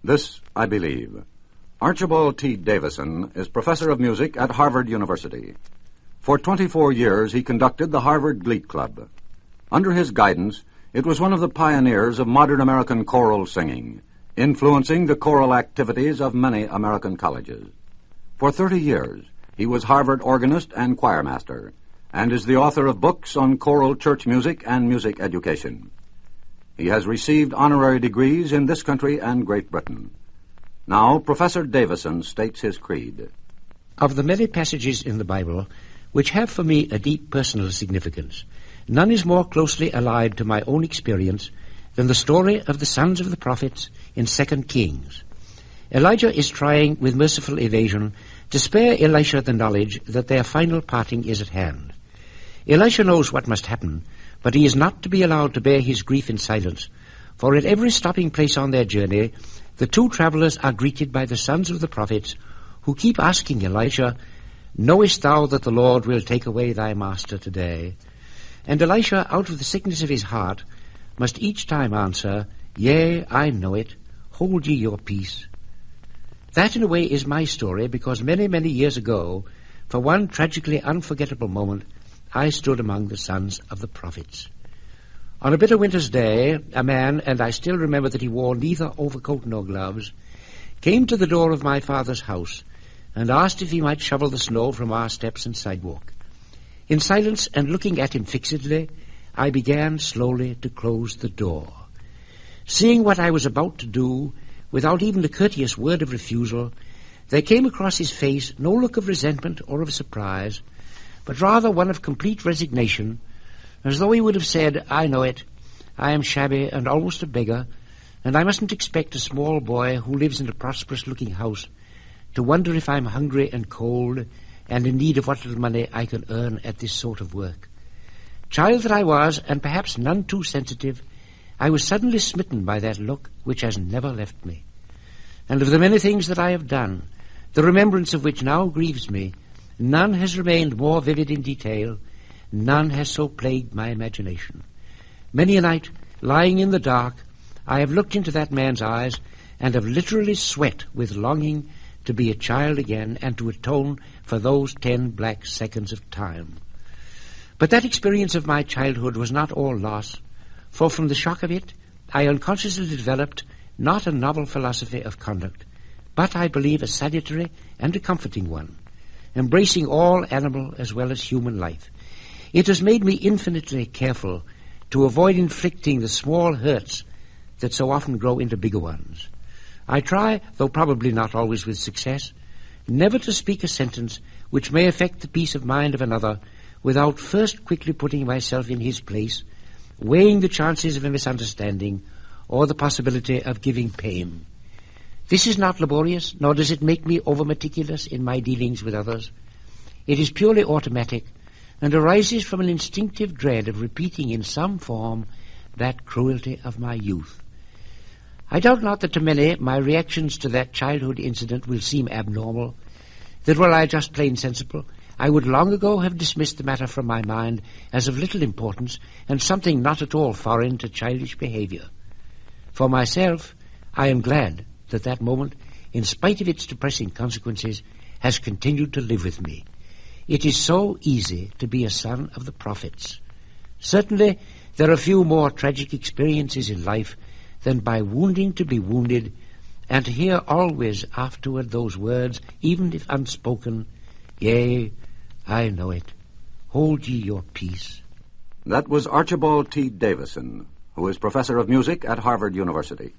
This I believe. Archibald T. Davison is professor of music at Harvard University. For 24 years he conducted the Harvard Glee Club. Under his guidance, it was one of the pioneers of modern American choral singing, influencing the choral activities of many American colleges. For 30 years, he was Harvard organist and choirmaster, and is the author of books on choral church music and music education. He has received honorary degrees in this country and Great Britain. Now, Professor Davison states his creed. Of the many passages in the Bible which have for me a deep personal significance, none is more closely allied to my own experience than the story of the sons of the prophets in 2 Kings. Elijah is trying, with merciful evasion, to spare Elisha the knowledge that their final parting is at hand. Elisha knows what must happen, but he is not to be allowed to bear his grief in silence, for at every stopping place on their journey, the two travelers are greeted by the sons of the prophets, who keep asking Elisha, "Knowest thou that the Lord will take away thy master today?" And Elisha, out of the sickness of his heart, must each time answer, "Yea, I know it. Hold ye your peace." That, in a way, is my story, because many, many years ago, for one tragically unforgettable moment, I stood among the sons of the prophets. On a bitter winter's day, a man, and I still remember that he wore neither overcoat nor gloves, came to the door of my father's house and asked if he might shovel the snow from our steps and sidewalk. In silence and looking at him fixedly, I began slowly to close the door. Seeing what I was about to do, without even a courteous word of refusal, there came across his face no look of resentment or of surprise, but rather one of complete resignation, as though he would have said, "I know it. I am shabby and almost a beggar, and I mustn't expect a small boy who lives in a prosperous-looking house to wonder if I'm hungry and cold and in need of what little money I can earn at this sort of work." Child that I was, and perhaps none too sensitive, I was suddenly smitten by that look which has never left me. And of the many things that I have done, the remembrance of which now grieves me, none has remained more vivid in detail, none has so plagued my imagination. Many a night, lying in the dark, I have looked into that man's eyes and have literally sweat with longing to be a child again and to atone for those 10 black seconds of time. But that experience of my childhood was not all loss, for from the shock of it, I unconsciously developed not a novel philosophy of conduct, but I believe a salutary and a comforting one, embracing all animal as well as human life. It has made me infinitely careful to avoid inflicting the small hurts that so often grow into bigger ones. I try, though probably not always with success, never to speak a sentence which may affect the peace of mind of another without first quickly putting myself in his place, weighing the chances of a misunderstanding or the possibility of giving pain. This is not laborious, nor does it make me over-meticulous in my dealings with others. It is purely automatic and arises from an instinctive dread of repeating in some form that cruelty of my youth. I doubt not that to many my reactions to that childhood incident will seem abnormal, that were I just plain sensible, I would long ago have dismissed the matter from my mind as of little importance and something not at all foreign to childish behavior. For myself, I am glad that that moment, in spite of its depressing consequences, has continued to live with me. It is so easy to be a son of the prophets. Certainly, there are few more tragic experiences in life than by wounding to be wounded, and to hear always afterward those words, even if unspoken, "Yea, I know it. Hold ye your peace." That was Archibald T. Davison, who is professor of music at Harvard University.